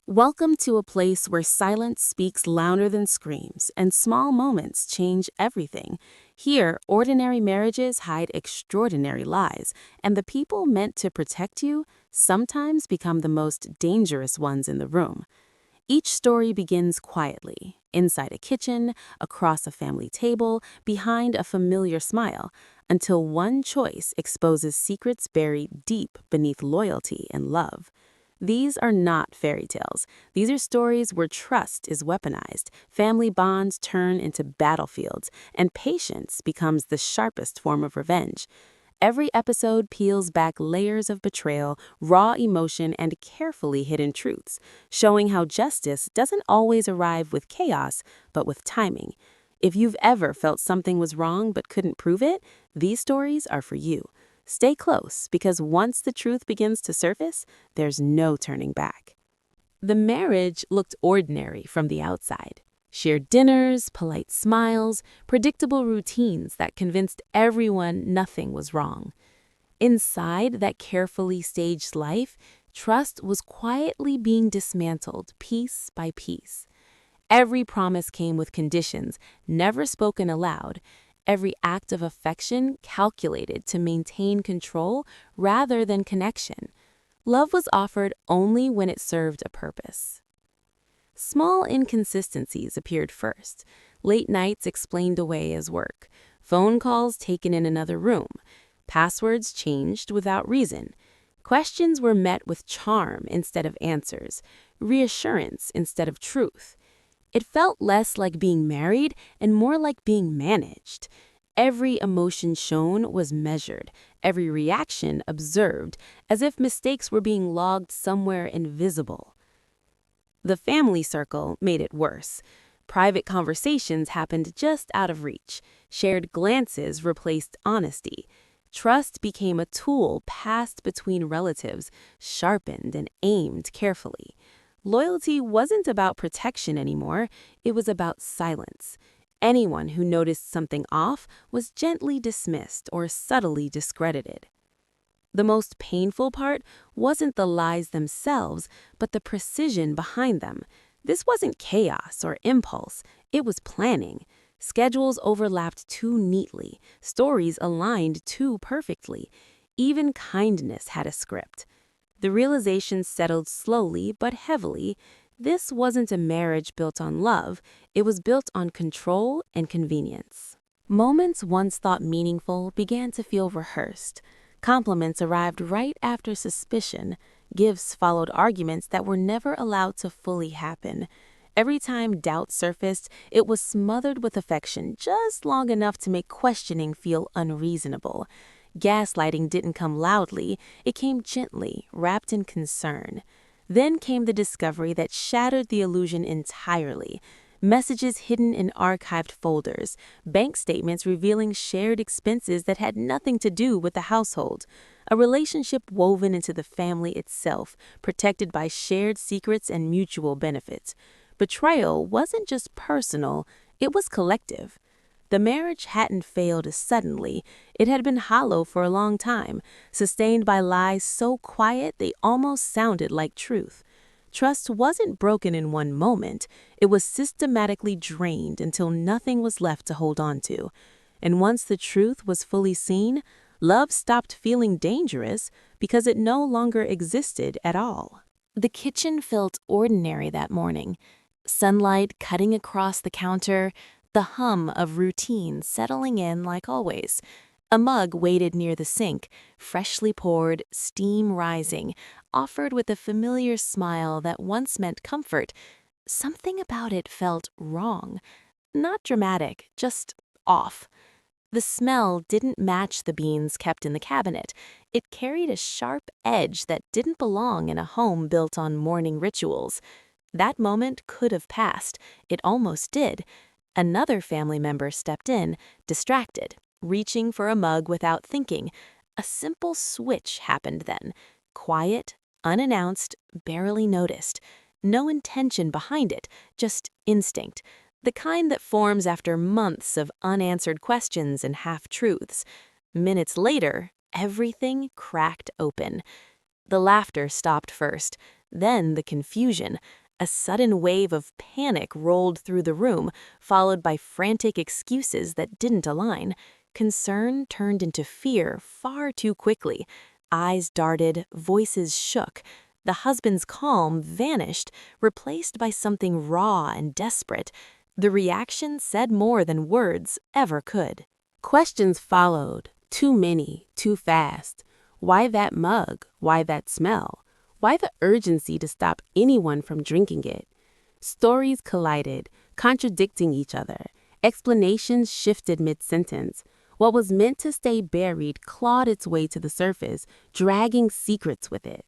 Welcome to a place where silence speaks louder than screams and small moments change everything. Here, ordinary marriages hide extraordinary lies, and the people meant to protect you sometimes become the most dangerous ones in the room. Each story begins quietly, inside a kitchen, across a family table, behind a familiar smile, until one choice exposes secrets buried deep beneath loyalty and love. These are not fairy tales. These are stories where trust is weaponized, family bonds turn into battlefields, and patience becomes the sharpest form of revenge. Every episode peels back layers of betrayal, raw emotion, and carefully hidden truths, showing how justice doesn't always arrive with chaos, but with timing. If you've ever felt something was wrong but couldn't prove it, these stories are for you. Stay close, because once the truth begins to surface, there's no turning back. The marriage looked ordinary from the outside. Shared dinners, polite smiles, predictable routines that convinced everyone nothing was wrong. Inside that carefully staged life, trust was quietly being dismantled piece by piece. Every promise came with conditions, never spoken aloud. Every act of affection calculated to maintain control rather than connection. Love was offered only when it served a purpose. Small inconsistencies appeared first. Late nights explained away as work. Phone calls taken in another room. Passwords changed without reason. Questions were met with charm instead of answers. Reassurance instead of truth. It felt less like being married and more like being managed. Every emotion shown was measured, every reaction observed, as if mistakes were being logged somewhere invisible. The family circle made it worse. Private conversations happened just out of reach. Shared glances replaced honesty. Trust became a tool passed between relatives, sharpened and aimed carefully. Loyalty wasn't about protection anymore, it was about silence. Anyone who noticed something off was gently dismissed or subtly discredited. The most painful part wasn't the lies themselves, but the precision behind them. This wasn't chaos or impulse, it was planning. Schedules overlapped too neatly, stories aligned too perfectly. Even kindness had a script. The realization settled slowly but heavily. This wasn't a marriage built on love, it was built on control and convenience. Moments once thought meaningful began to feel rehearsed. Compliments arrived right after suspicion. Gifts followed arguments that were never allowed to fully happen. Every time doubt surfaced, it was smothered with affection just long enough to make questioning feel unreasonable. Gaslighting didn't come loudly, it came gently, wrapped in concern. Then came the discovery that shattered the illusion entirely. Messages hidden in archived folders, bank statements revealing shared expenses that had nothing to do with the household, a relationship woven into the family itself, protected by shared secrets and mutual benefits. Betrayal wasn't just personal, it was collective. The marriage hadn't failed suddenly. It had been hollow for a long time, sustained by lies so quiet they almost sounded like truth. Trust wasn't broken in one moment. It was systematically drained until nothing was left to hold on to. And once the truth was fully seen, love stopped feeling dangerous because it no longer existed at all. The kitchen felt ordinary that morning. Sunlight cutting across the counter, the hum of routine settling in like always. A mug waited near the sink, freshly poured, steam rising, offered with a familiar smile that once meant comfort. Something about it felt wrong. Not dramatic, just off. The smell didn't match the beans kept in the cabinet. It carried a sharp edge that didn't belong in a home built on morning rituals. That moment could have passed. It almost did. Another family member stepped in, distracted, reaching for a mug without thinking. A simple switch happened then. Quiet, unannounced, barely noticed. No intention behind it, just instinct. The kind that forms after months of unanswered questions and half-truths. Minutes later, everything cracked open. The laughter stopped first, then the confusion. A sudden wave of panic rolled through the room, followed by frantic excuses that didn't align. Concern turned into fear far too quickly. Eyes darted, voices shook. The husband's calm vanished, replaced by something raw and desperate. The reaction said more than words ever could. Questions followed, too many, too fast. Why that mug? Why that smell? Why the urgency to stop anyone from drinking it? Stories collided, contradicting each other. Explanations shifted mid-sentence. What was meant to stay buried clawed its way to the surface, dragging secrets with it.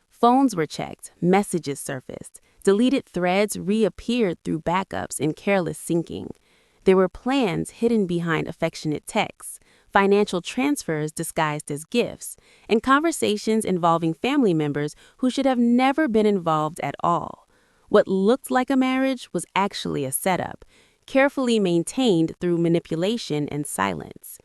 Phones were checked, messages surfaced. Deleted threads reappeared through backups in careless syncing. There were plans hidden behind affectionate texts, financial transfers disguised as gifts, and conversations involving family members who should have never been involved at all. What looked like a marriage was actually a setup, carefully maintained through manipulation and silence.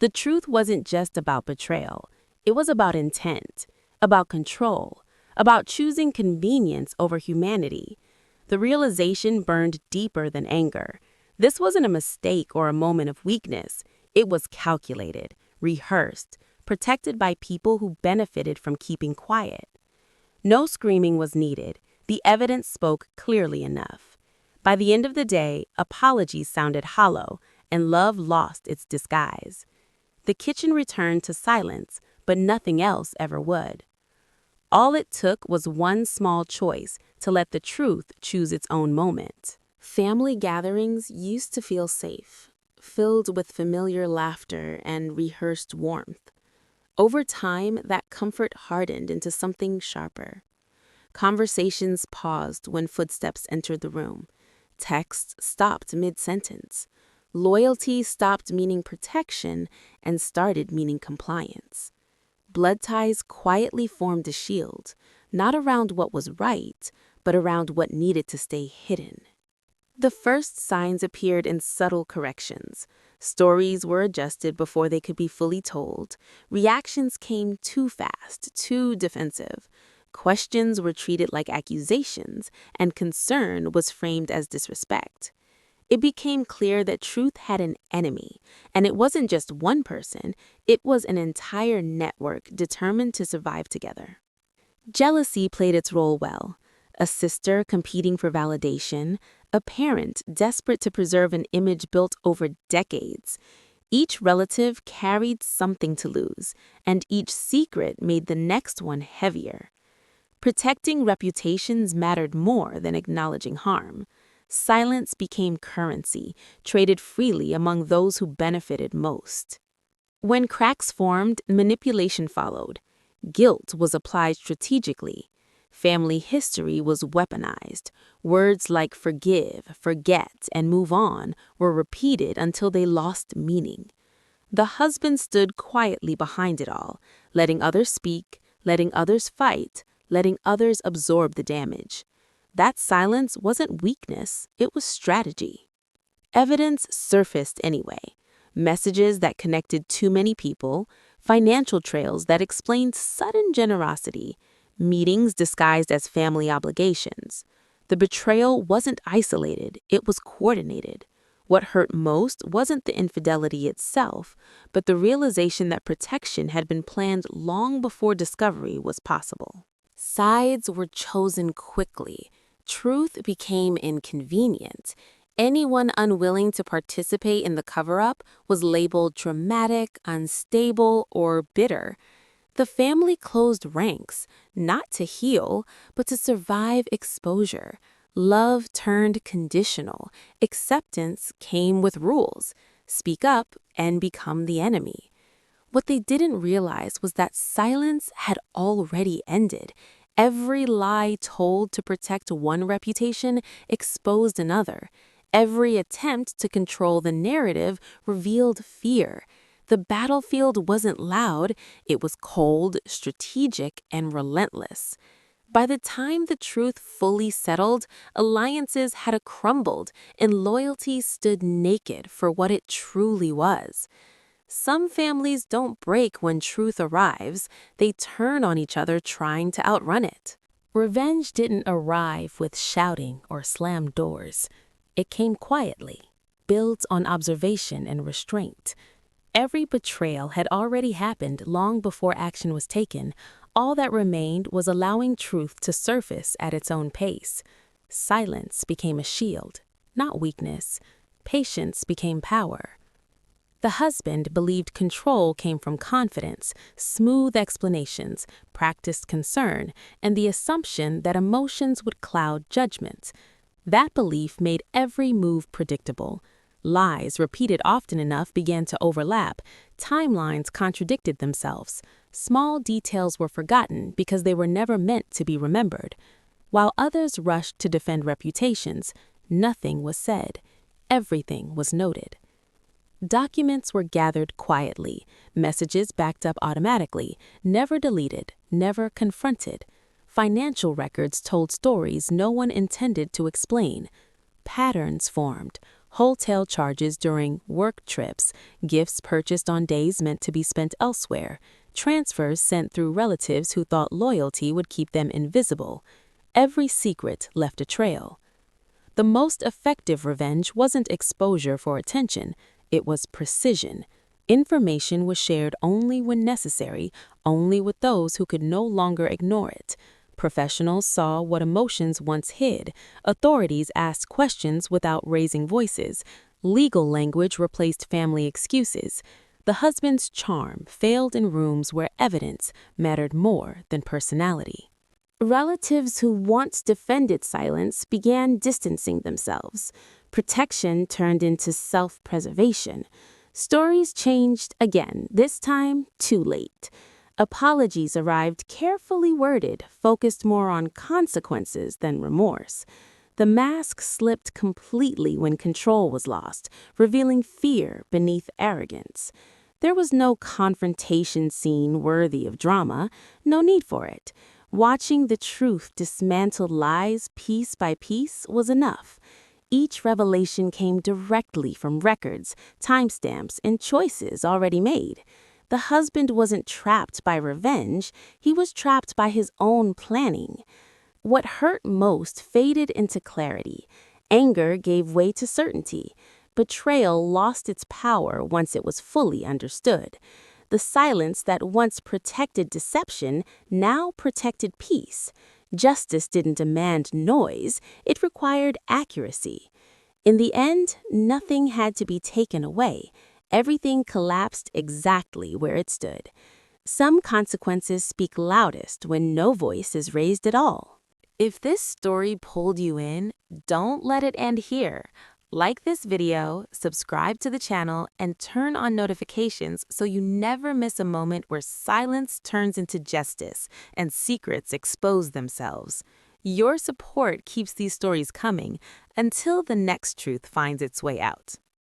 The truth wasn't just about betrayal. It was about intent, about control, about choosing convenience over humanity. The realization burned deeper than anger. This wasn't a mistake or a moment of weakness. It was calculated, rehearsed, protected by people who benefited from keeping quiet. No screaming was needed. The evidence spoke clearly enough. By the end of the day, apologies sounded hollow, and love lost its disguise. The kitchen returned to silence, but nothing else ever would. All it took was one small choice to let the truth choose its own moment. Family gatherings used to feel safe, filled with familiar laughter and rehearsed warmth. Over time, that comfort hardened into something sharper. Conversations paused when footsteps entered the room. Texts stopped mid-sentence. Loyalty stopped meaning protection and started meaning compliance. Blood ties quietly formed a shield, not around what was right, but around what needed to stay hidden. The first signs appeared in subtle corrections. Stories were adjusted before they could be fully told. Reactions came too fast, too defensive. Questions were treated like accusations, and concern was framed as disrespect. It became clear that truth had an enemy, and it wasn't just one person, it was an entire network determined to survive together. Jealousy played its role well. A sister competing for validation, a parent desperate to preserve an image built over decades. Each relative carried something to lose, and each secret made the next one heavier. Protecting reputations mattered more than acknowledging harm. Silence became currency, traded freely among those who benefited most. When cracks formed, manipulation followed. Guilt was applied strategically. Family history was weaponized. Words like forgive, forget, and move on were repeated until they lost meaning. The husband stood quietly behind it all, letting others speak, letting others fight, letting others absorb the damage. That silence wasn't weakness, it was strategy. Evidence surfaced anyway. Messages that connected too many people, financial trails that explained sudden generosity, meetings disguised as family obligations. The betrayal wasn't isolated, it was coordinated. What hurt most wasn't the infidelity itself, but the realization that protection had been planned long before discovery was possible. Sides were chosen quickly. Truth became inconvenient. Anyone unwilling to participate in the cover-up was labeled dramatic, unstable, or bitter. The family closed ranks, not to heal, but to survive exposure. Love turned conditional. Acceptance came with rules. Speak up and become the enemy. What they didn't realize was that silence had already ended. Every lie told to protect one reputation exposed another. Every attempt to control the narrative revealed fear. The battlefield wasn't loud, it was cold, strategic, and relentless. By the time the truth fully settled, alliances had crumbled, and loyalty stood naked for what it truly was. Some families don't break when truth arrives, they turn on each other trying to outrun it. Revenge didn't arrive with shouting or slammed doors. It came quietly, built on observation and restraint. Every betrayal had already happened long before action was taken. All that remained was allowing truth to surface at its own pace. Silence became a shield, not weakness. Patience became power. The husband believed control came from confidence, smooth explanations, practiced concern, and the assumption that emotions would cloud judgment. That belief made every move predictable. Lies repeated often enough began to overlap. Timelines contradicted themselves. Small details were forgotten because they were never meant to be remembered. While others rushed to defend reputations, nothing was said. Everything was noted. Documents were gathered quietly, messages backed up automatically, never deleted, never confronted. Financial records told stories no one intended to explain. Patterns formed, hotel charges during work trips, gifts purchased on days meant to be spent elsewhere, transfers sent through relatives who thought loyalty would keep them invisible. Every secret left a trail. The most effective revenge wasn't exposure for attention. It was precision. Information was shared only when necessary, only with those who could no longer ignore it. Professionals saw what emotions once hid. Authorities asked questions without raising voices. Legal language replaced family excuses. The husband's charm failed in rooms where evidence mattered more than personality. Relatives who once defended silence began distancing themselves. Protection turned into self-preservation. Stories changed again, this time too late. Apologies arrived carefully worded, focused more on consequences than remorse. The mask slipped completely when control was lost, revealing fear beneath arrogance. There was no confrontation scene worthy of drama, no need for it. Watching the truth dismantle lies piece by piece was enough. Each revelation came directly from records, timestamps, and choices already made. The husband wasn't trapped by revenge, he was trapped by his own planning. What hurt most faded into clarity. Anger gave way to certainty. Betrayal lost its power once it was fully understood. The silence that once protected deception now protected peace. Justice didn't demand noise, it required accuracy. In the end, nothing had to be taken away. Everything collapsed exactly where it stood. Some consequences speak loudest when no voice is raised at all. If this story pulled you in, don't let it end here. Like this video, subscribe to the channel, and turn on notifications so you never miss a moment where silence turns into justice and secrets expose themselves. Your support keeps these stories coming until the next truth finds its way out.